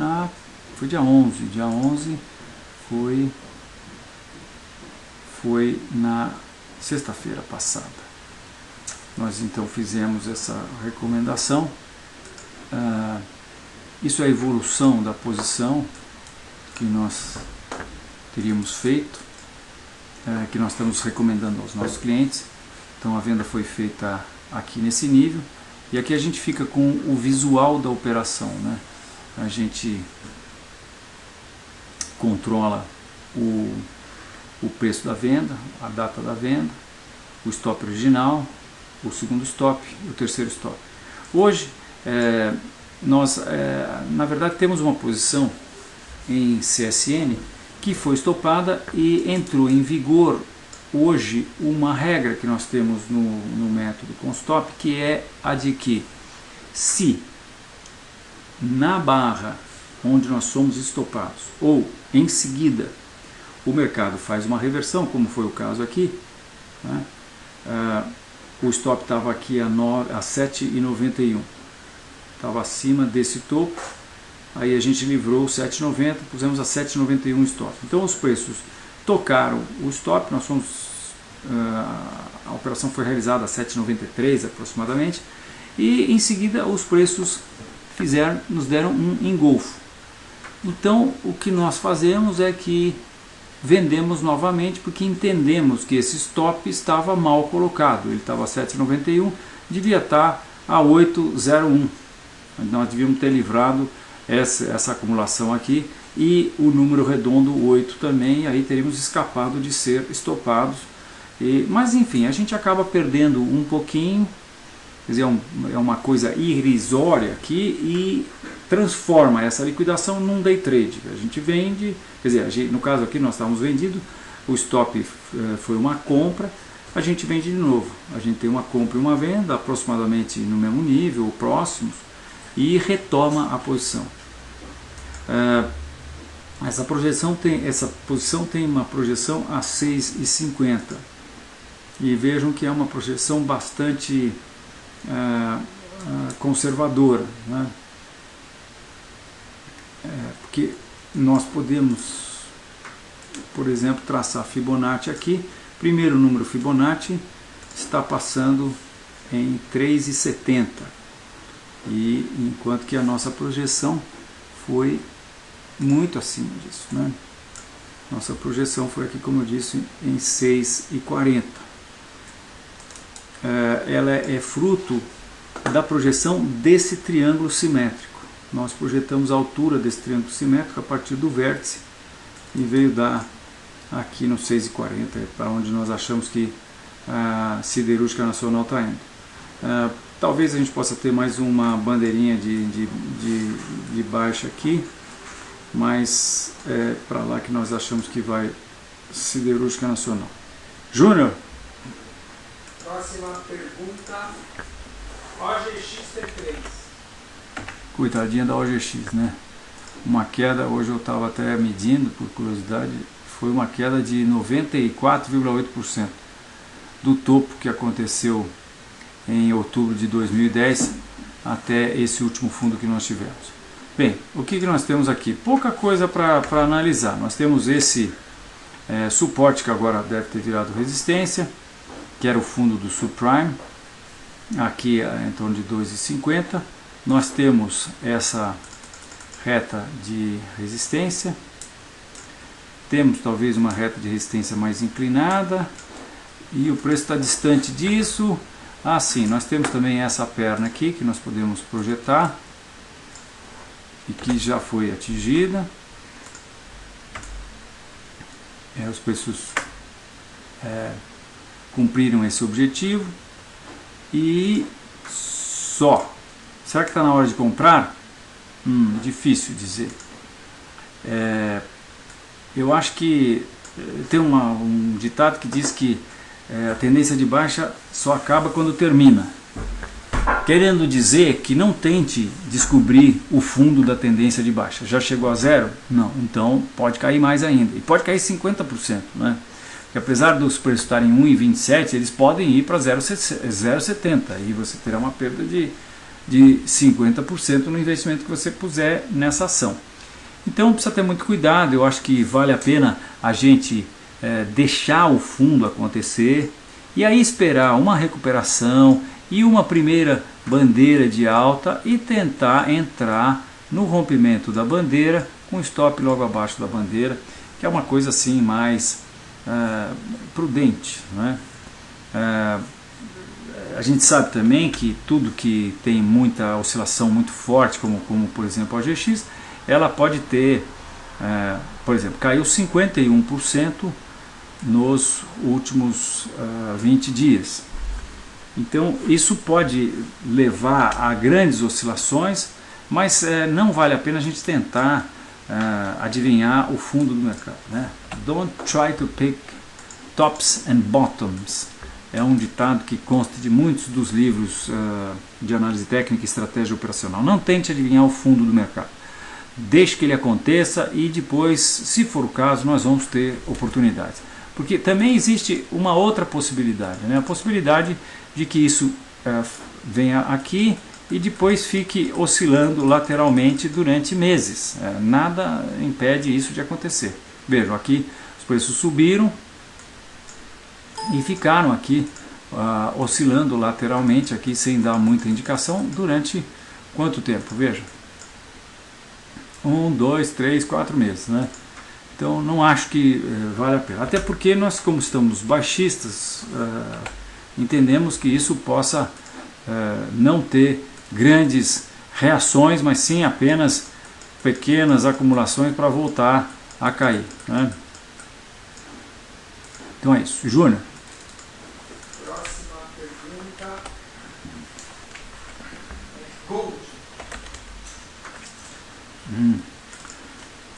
foi dia 11, foi na sexta-feira passada. Nós então fizemos essa recomendação. Isso é a evolução da posição que nós teríamos feito, que nós estamos recomendando aos nossos clientes. Então a venda foi feita aqui nesse nível, e aqui a gente fica com o visual da operação, né? A gente controla o preço da venda, a data da venda, o stop original, o segundo stop e o terceiro stop. Hoje nós na verdade temos uma posição em CSN que foi estopada, e entrou em vigor hoje uma regra que nós temos no método com stop, que é a de que se na barra onde nós somos estopados, ou em seguida o mercado faz uma reversão, como foi o caso aqui, né? O stop estava aqui a 7,91, estava acima desse topo, aí a gente livrou o 7,90, pusemos a 7,91 stop. Então os preços tocaram o stop, a operação foi realizada a 7,93 aproximadamente, e em seguida os preços nos deram um engolfo. Então o que nós fazemos é que vendemos novamente, porque entendemos que esse stop estava mal colocado. Ele estava a 7,91, devia estar a 8,01. Nós devíamos ter livrado essa acumulação aqui, e o número redondo 8 também, aí teríamos escapado de ser estopados, Mas enfim, a gente acaba perdendo um pouquinho, quer dizer, é uma coisa irrisória aqui e transforma essa liquidação num day trade. A gente vende, quer dizer, no caso aqui nós estávamos vendido, o stop foi uma compra, a gente vende de novo. A gente tem uma compra e uma venda aproximadamente no mesmo nível, ou próximos, e retoma a posição. Essa posição tem uma projeção a 6,50 e vejam que é uma projeção bastante conservadora, né? Porque nós podemos, por exemplo, traçar Fibonacci aqui. Primeiro número Fibonacci está passando em 3,70 e enquanto que a nossa projeção foi muito acima disso, né? Nossa projeção foi aqui, como eu disse, em 6,40. Ela é fruto da projeção desse triângulo simétrico. Nós projetamos a altura desse triângulo simétrico a partir do vértice e veio dar aqui no 6,40, para onde nós achamos que a siderúrgica nacional está indo. Talvez a gente possa ter mais uma bandeirinha de baixa aqui, mas é para lá que nós achamos que vai siderúrgica nacional. Júnior? Próxima pergunta, OGX-T3. Coitadinha da OGX, né? Uma queda, hoje eu estava até medindo, por curiosidade, foi uma queda de 94,8% do topo que aconteceu em outubro de 2010 até esse último fundo que nós tivemos. Bem, o que nós temos aqui? Pouca coisa para analisar. Nós temos esse suporte que agora deve ter virado resistência, que era o fundo do subprime, aqui em torno de 2,50. Nós temos essa reta de resistência, temos talvez uma reta de resistência mais inclinada e o preço está distante disso. Sim, nós temos também essa perna aqui que nós podemos projetar e que já foi atingida. Os preços cumpriram esse objetivo e só. Será que está na hora de comprar? Difícil dizer. Eu acho que tem um ditado que diz que a tendência de baixa só acaba quando termina. Querendo dizer que não tente descobrir o fundo da tendência de baixa. Já chegou a zero? Não. Então pode cair mais ainda. E pode cair 50%. Né? Porque apesar dos preços estarem em 1,27, eles podem ir para 0,70. E você terá uma perda de 50% no investimento que você puser nessa ação. Então precisa ter muito cuidado. Eu acho que vale a pena a gente deixar o fundo acontecer e aí esperar uma recuperação e uma primeira bandeira de alta e tentar entrar no rompimento da bandeira com stop logo abaixo da bandeira, que é uma coisa assim mais prudente, né? A gente sabe também que tudo que tem muita oscilação muito forte, como por exemplo a OGX, ela pode ter, por exemplo, caiu 51% nos últimos 20 dias. Então isso pode levar a grandes oscilações, mas não vale a pena a gente tentar adivinhar o fundo do mercado, né? Don't try to pick tops and bottoms. É um ditado que consta de muitos dos livros de análise técnica e estratégia operacional. Não tente adivinhar o fundo do mercado. Deixe que ele aconteça e depois, se for o caso, nós vamos ter oportunidades. Porque também existe uma outra possibilidade, né? A possibilidade de que isso venha aqui e depois fique oscilando lateralmente durante meses. Nada impede isso de acontecer. Vejam, aqui os preços subiram e ficaram aqui oscilando lateralmente aqui sem dar muita indicação durante quanto tempo? Veja, 1, 2, 3, 4 meses, né? Então não acho que vale a pena, até porque nós, como estamos baixistas, entendemos que isso possa não ter grandes reações, mas sim apenas pequenas acumulações para voltar a cair, né? Então é isso. Júnior?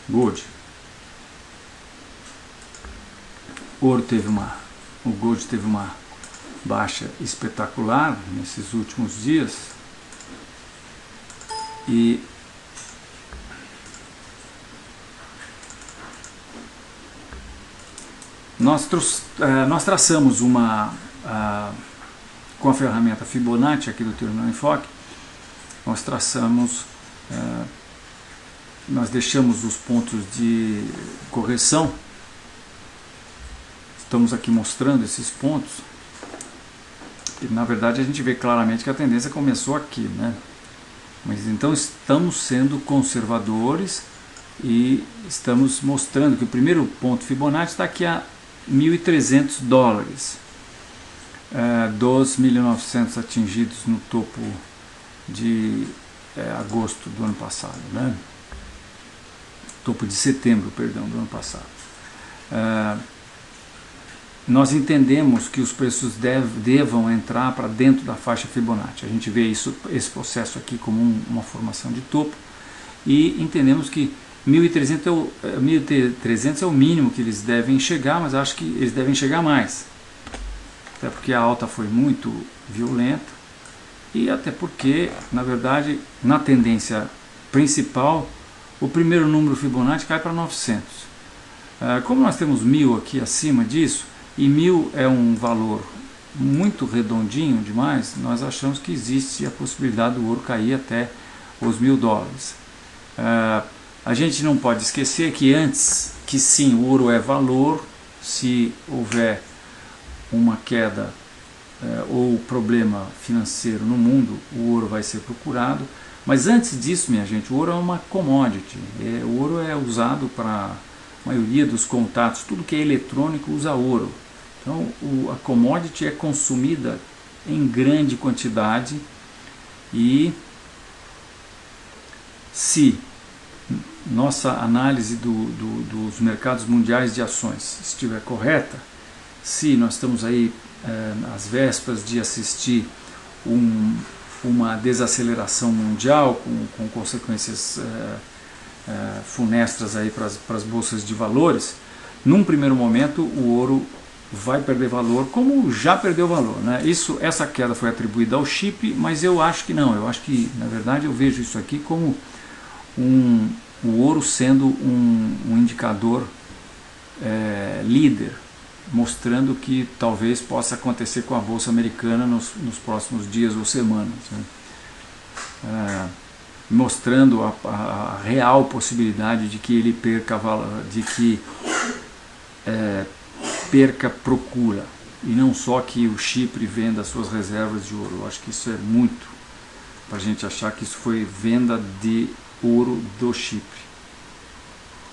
Gold. O Gold teve uma baixa espetacular nesses últimos dias e nós traçamos com a ferramenta Fibonacci aqui do Teorema Enfoque, nós traçamos, nós deixamos os pontos de correção. Estamos aqui mostrando esses pontos. E, na verdade, a gente vê claramente que a tendência começou aqui, né? Mas então estamos sendo conservadores e estamos mostrando que o primeiro ponto Fibonacci está aqui a $1.300, dos 1.900 atingidos no topo de agosto do ano passado, né? Topo de setembro, perdão, do ano passado. Nós entendemos que os preços devam entrar para dentro da faixa Fibonacci. A gente vê esse processo aqui como uma formação de topo e entendemos que 1.300 é o mínimo que eles devem chegar, mas acho que eles devem chegar mais. Até porque a alta foi muito violenta e até porque, na verdade, na tendência principal, o primeiro número Fibonacci cai para 900. Como nós temos 1.000 aqui acima disso, e 1.000 é um valor muito redondinho demais, nós achamos que existe a possibilidade do ouro cair até os $1.000. A gente não pode esquecer que antes, que sim, o ouro é valor, se houver uma queda ou problema financeiro no mundo, o ouro vai ser procurado, mas antes disso, minha gente, o ouro é uma commodity, o ouro é usado para a maioria dos contatos, tudo que é eletrônico usa ouro. Então, a commodity é consumida em grande quantidade e se nossa análise dos mercados mundiais de ações estiver correta, se nós estamos aí às vésperas de assistir uma desaceleração mundial com consequências funestas aí para as bolsas de valores, num primeiro momento o ouro vai perder valor, como já perdeu valor, né? Essa queda foi atribuída ao chip, mas eu acho que não, eu acho que, na verdade, eu vejo isso aqui como o ouro sendo um indicador líder, mostrando que talvez possa acontecer com a bolsa americana nos próximos dias ou semanas, né? Mostrando a real possibilidade de que ele perca perca procura, e não só que o Chipre venda suas reservas de ouro. Eu acho que isso é muito para a gente achar que isso foi venda de ouro do Chipre.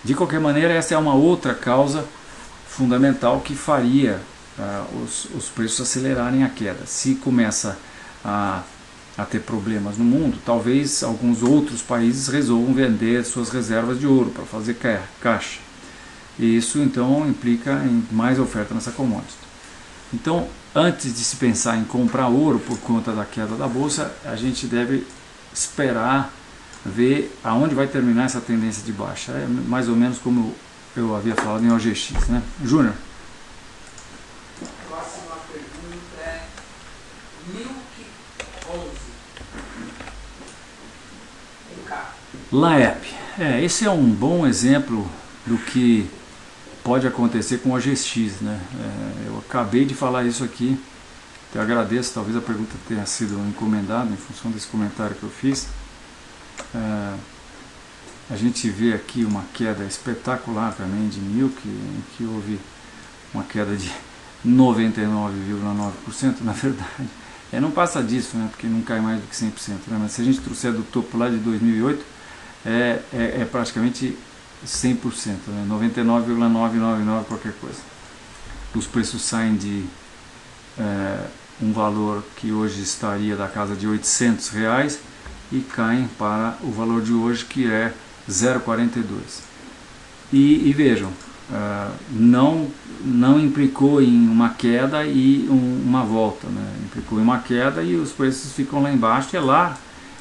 De qualquer maneira, essa é uma outra causa fundamental que faria os preços acelerarem a queda. Se começa a ter problemas no mundo, talvez alguns outros países resolvam vender suas reservas de ouro para fazer caixa. E isso então implica em mais oferta nessa commodity. Então, antes de se pensar em comprar ouro por conta da queda da bolsa, a gente deve esperar ver aonde vai terminar essa tendência de baixa. É mais ou menos como eu havia falado em OGX, né? Júnior. Próxima pergunta é Milk 11. LAEP. Esse é um bom exemplo do que pode acontecer com o OGX, né? Eu acabei de falar isso aqui, eu agradeço, talvez a pergunta tenha sido encomendada em função desse comentário que eu fiz. A gente vê aqui uma queda espetacular também de Milk, em que houve uma queda de 99,9%, na verdade. Não passa disso, né? Porque não cai mais do que 100%, né? Mas se a gente trouxer do topo lá de 2008, é praticamente 100%, né? 99,999 qualquer coisa. Os preços saem de um valor que hoje estaria da casa de R$800 e caem para o valor de hoje, que é 0,42. E vejam, não implicou em uma queda e uma volta, né? Implicou em uma queda e os preços ficam lá embaixo, e é lá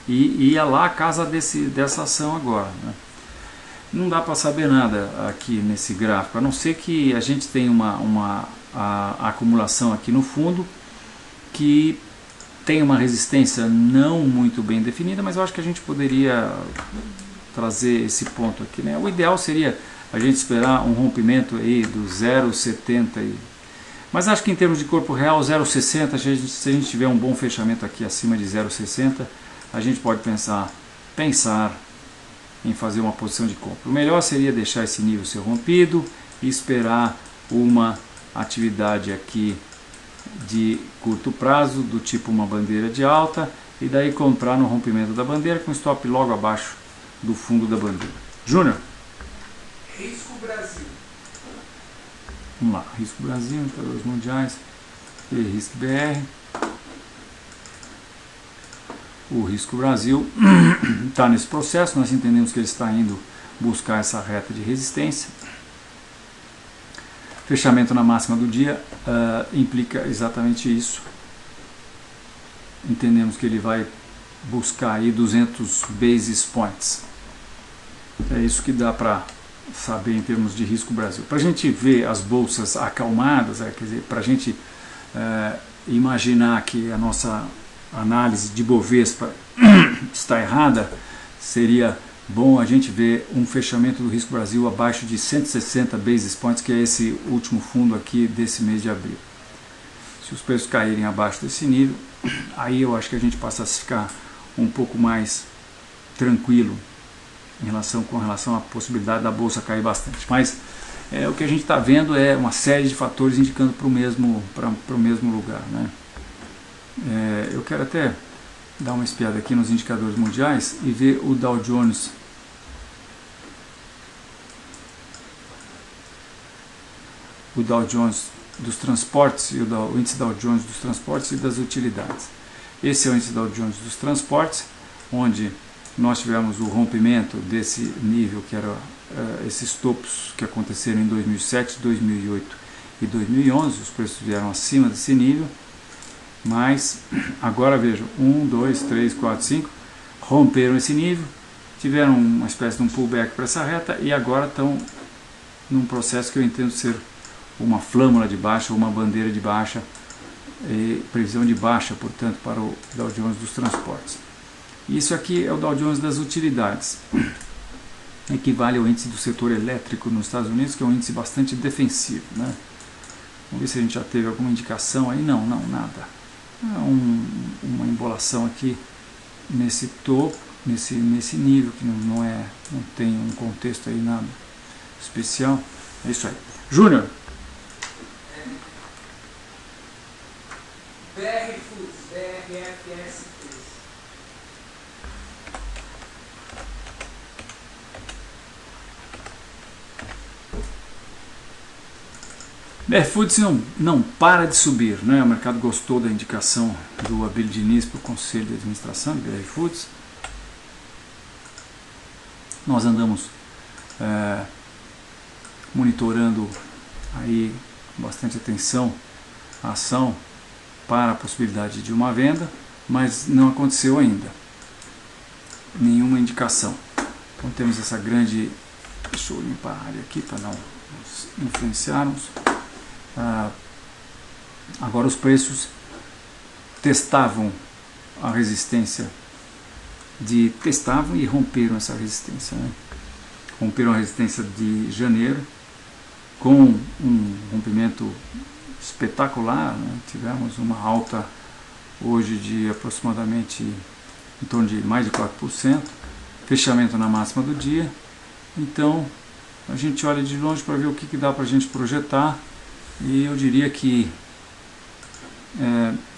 e ia lá a casa dessa ação agora, né? Não dá para saber nada aqui nesse gráfico, a não ser que a gente tenha a acumulação aqui no fundo que tem uma resistência não muito bem definida, mas eu acho que a gente poderia trazer esse ponto aqui, né? O ideal seria a gente esperar um rompimento aí do 0,70, mas acho que em termos de corpo real 0,60, se a gente tiver um bom fechamento aqui acima de 0,60, a gente pode pensar em fazer uma posição de compra. O melhor seria deixar esse nível ser rompido e esperar uma atividade aqui de curto prazo, do tipo uma bandeira de alta, e daí comprar no rompimento da bandeira com stop logo abaixo do fundo da bandeira. Júnior? Risco Brasil. Vamos lá, Risco Brasil, indicadores mundiais, e Risco BR. O Risco Brasil está nesse processo, nós entendemos que ele está indo buscar essa reta de resistência. Fechamento na máxima do dia implica exatamente isso. Entendemos que ele vai buscar aí 200 basis points. É isso que dá para saber em termos de Risco Brasil. Para a gente ver as bolsas acalmadas, quer dizer, para a gente imaginar que a nossa análise de Bovespa está errada, seria bom a gente ver um fechamento do Risco Brasil abaixo de 160 basis points, que é esse último fundo aqui desse mês de abril. Se os preços caírem abaixo desse nível, aí eu acho que a gente passa a ficar um pouco mais tranquilo com relação à possibilidade da bolsa cair bastante. Mas o que a gente está vendo é uma série de fatores indicando para o mesmo lugar, né? Eu quero até dar uma espiada aqui nos indicadores mundiais e ver o Dow Jones. O Dow Jones dos transportes e o índice Dow Jones dos transportes e das utilidades. Esse é o índice Dow Jones dos transportes, onde nós tivemos o rompimento desse nível, que era esses topos que aconteceram em 2007, 2008 e 2011. Os preços vieram acima desse nível. Mas agora vejam, 1, 2, 3, 4, 5, romperam esse nível, tiveram uma espécie de um pullback para essa reta e agora estão num processo que eu entendo ser uma flâmula de baixa, uma bandeira de baixa, previsão de baixa, portanto, para o Dow Jones dos transportes. Isso aqui é o Dow Jones das utilidades, equivale ao índice do setor elétrico nos Estados Unidos, que é um índice bastante defensivo, né? Vamos ver se a gente já teve alguma indicação aí. Não, nada. Uma embolação aqui nesse topo, nesse nível, que não tem um contexto aí nada especial. É isso aí. Júnior? BR Foods, BRFS3. BR Foods não para de subir, né? O mercado gostou da indicação do Abílio Diniz para o Conselho de Administração de BR Foods. Nós andamos monitorando aí com bastante atenção a ação para a possibilidade de uma venda, mas não aconteceu ainda nenhuma indicação. Então temos essa grande... Deixa eu limpar a área aqui para não nos influenciarmos. Agora os preços testavam a resistência testavam e romperam essa resistência, né? Romperam a resistência de janeiro com um rompimento espetacular, né? Tivemos uma alta hoje de aproximadamente em torno de mais de 4%, fechamento na máxima do dia. Então a gente olha de longe para ver o que dá para a gente projetar. E eu diria que,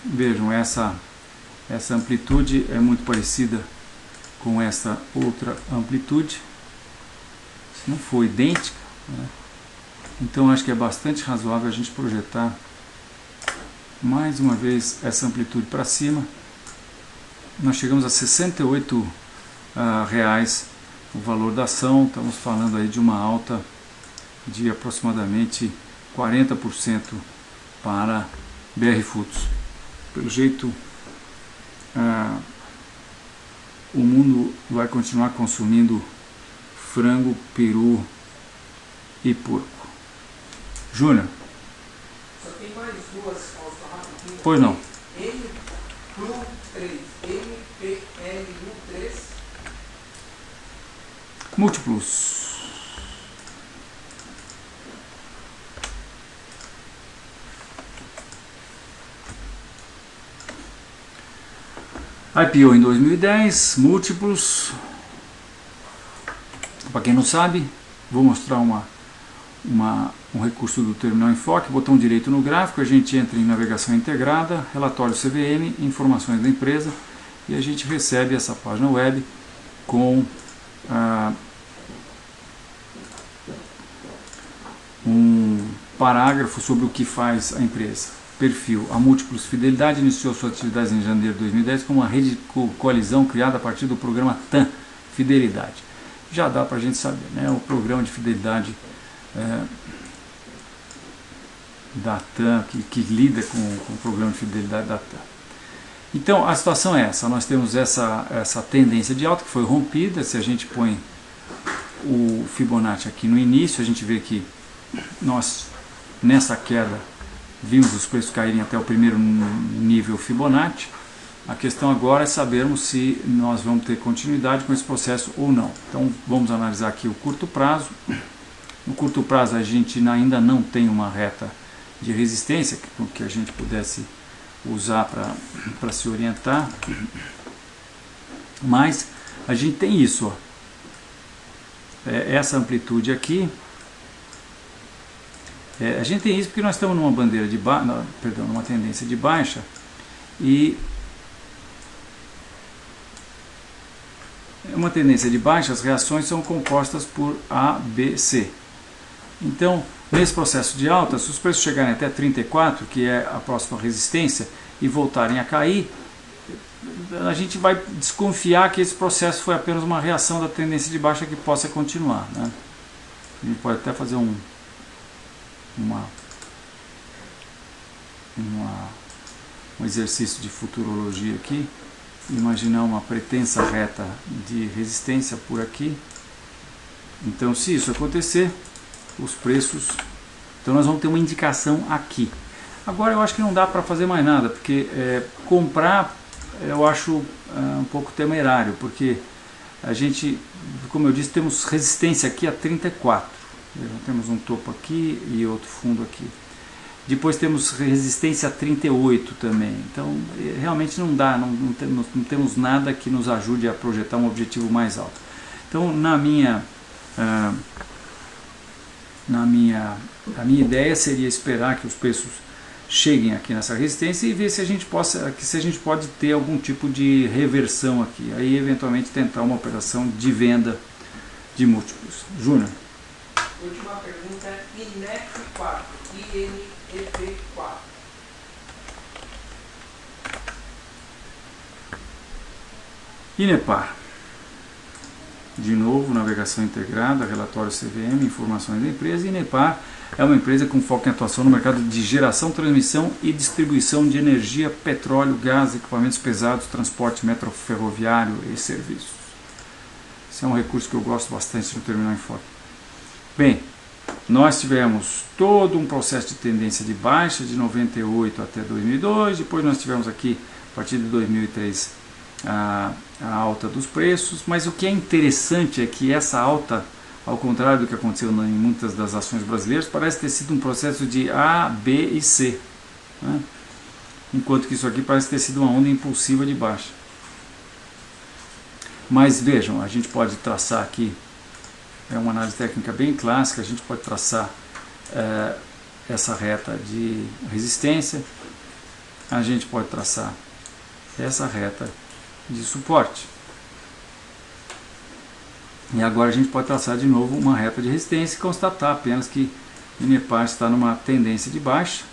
vejam, essa amplitude é muito parecida com essa outra amplitude, se não for idêntica, né? Então acho que é bastante razoável a gente projetar mais uma vez essa amplitude para cima. Nós chegamos a R$68 o valor da ação, estamos falando aí de uma alta de aproximadamente 40% para BR Foods. Pelo jeito, o mundo vai continuar consumindo frango, peru e porco. Júnior? Só tem mais duas, Fausto, rapidinho. Pois não. MPLU3. MPLU3. Múltiplos. IPO em 2010, múltiplos. Para quem não sabe, vou mostrar um recurso do Terminal Enfoque, botão direito no gráfico, a gente entra em navegação integrada, relatório CVM, informações da empresa, e a gente recebe essa página web com um parágrafo sobre o que faz a empresa. Perfil. A Múltiplos Fidelidade iniciou suas atividades em janeiro de 2010 como uma rede de coalizão criada a partir do programa TAM, Fidelidade. Já dá para a gente saber, né? O programa de fidelidade da TAM, que lida com o programa de fidelidade da TAM. Então, a situação é essa. Nós temos essa tendência de alta que foi rompida. Se a gente põe o Fibonacci aqui no início, a gente vê que nós, nessa queda, vimos os preços caírem até o primeiro nível Fibonacci. A questão agora é sabermos se nós vamos ter continuidade com esse processo ou não. Então vamos analisar aqui o curto prazo. No curto prazo a gente ainda não tem uma reta de resistência que a gente pudesse usar para se orientar. Mas a gente tem isso, ó. Essa amplitude aqui. A gente tem isso porque nós estamos numa bandeira de numa tendência de baixa, e uma tendência de baixa, as reações são compostas por A, B, C. Então, nesse processo de alta, se os preços chegarem até 34, que é a próxima resistência, e voltarem a cair, a gente vai desconfiar que esse processo foi apenas uma reação da tendência de baixa que possa continuar, né? A gente pode até fazer um exercício de futurologia aqui, imaginar uma pretensa reta de resistência por aqui. Então, se isso acontecer, os preços, então nós vamos ter uma indicação aqui. Agora eu acho que não dá para fazer mais nada, porque comprar eu acho um pouco temerário, porque a gente, como eu disse, temos resistência aqui a 34. Temos um topo aqui e outro fundo aqui. Depois temos resistência a 38 também. Então realmente não dá, não temos nada que nos ajude a projetar um objetivo mais alto. Então a minha ideia seria esperar que os preços cheguem aqui nessa resistência e ver se a gente pode ter algum tipo de reversão aqui. Aí eventualmente tentar uma operação de venda de múltiplos. Júnior. Última pergunta, INEP4, INEP4. INEPAR. De novo, navegação integrada, relatório CVM, informações da empresa. INEPAR é uma empresa com foco em atuação no mercado de geração, transmissão e distribuição de energia, petróleo, gás, equipamentos pesados, transporte metroferroviário e serviços. Esse é um recurso que eu gosto bastante no Terminal Enfoque. Bem, nós tivemos todo um processo de tendência de baixa de 98 até 2002, depois nós tivemos aqui, a partir de 2003, a alta dos preços, mas o que é interessante é que essa alta, ao contrário do que aconteceu em muitas das ações brasileiras, parece ter sido um processo de A, B e C, né? Enquanto que isso aqui parece ter sido uma onda impulsiva de baixa. Mas vejam, a gente pode traçar aqui, é uma análise técnica bem clássica, a gente pode traçar essa reta de resistência, a gente pode traçar essa reta de suporte. E agora a gente pode traçar de novo uma reta de resistência e constatar apenas que INEPAR está numa tendência de baixa.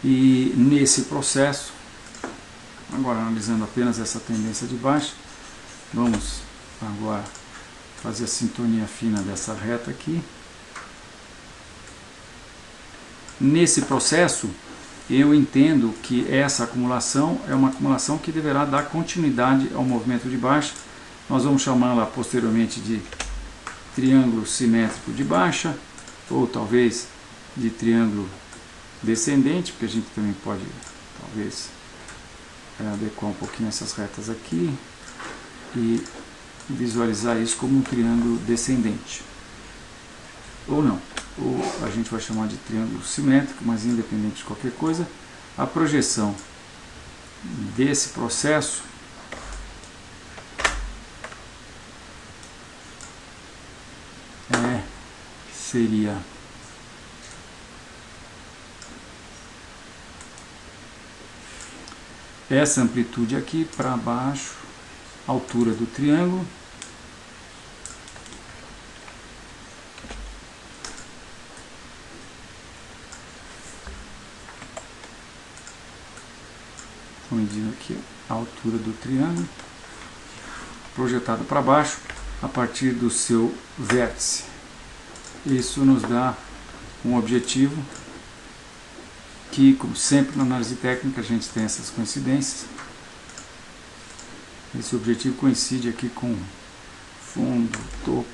E nesse processo, agora analisando apenas essa tendência de baixa, vamos agora fazer a sintonia fina dessa reta aqui. Nesse processo, eu entendo que essa acumulação é uma acumulação que deverá dar continuidade ao movimento de baixa. Nós vamos chamá-la posteriormente de triângulo simétrico de baixa, ou talvez de triângulo descendente, porque a gente também pode talvez adequar um pouquinho essas retas aqui e visualizar isso como um triângulo descendente, ou não, ou a gente vai chamar de triângulo simétrico, mas independente de qualquer coisa, a projeção desse processo seria essa amplitude aqui para baixo, altura do triângulo, estou medindo aqui a altura do triângulo, projetado para baixo a partir do seu vértice. Isso nos dá um objetivo que, como sempre na análise técnica, a gente tem essas coincidências. Esse objetivo coincide aqui com fundo, topo,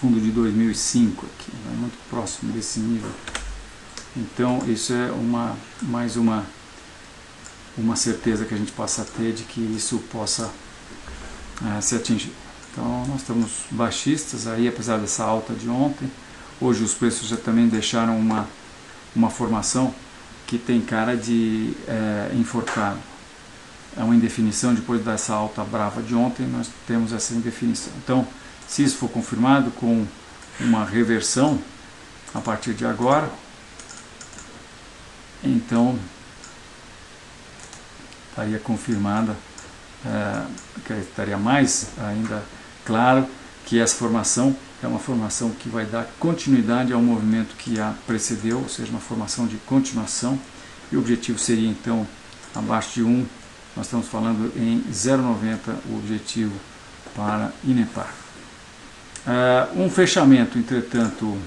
fundo de 2005 aqui, é muito próximo desse nível. Então isso é mais uma certeza que a gente passa a ter de que isso possa se atingir. Então nós estamos baixistas aí, apesar dessa alta de ontem. Hoje os preços já também deixaram uma formação que tem cara de enforcado. É uma indefinição. Depois dessa alta brava de ontem, nós temos essa indefinição. Então, se isso for confirmado com uma reversão a partir de agora, então estaria confirmada, estaria mais ainda claro que essa formação é uma formação que vai dar continuidade ao movimento que a precedeu, ou seja, uma formação de continuação, e o objetivo seria então abaixo de 1, nós estamos falando em 0,90 o objetivo para Inepar. Um fechamento, entretanto,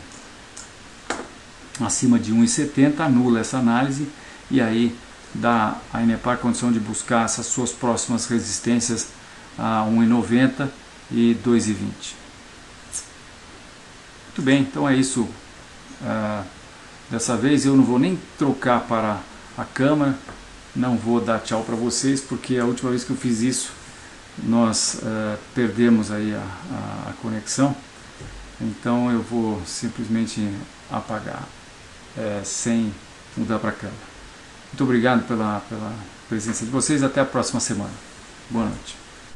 acima de 1,70 anula essa análise e aí dá a Inepar a condição de buscar essas suas próximas resistências a 1,90 e 2,20. Muito bem, então é isso. Dessa vez eu não vou nem trocar para a câmera, não vou dar tchau para vocês, porque a última vez que eu fiz isso nós perdemos aí a conexão, então eu vou simplesmente apagar sem mudar para a câmera. Muito obrigado pela presença de vocês, até a próxima semana. Boa noite.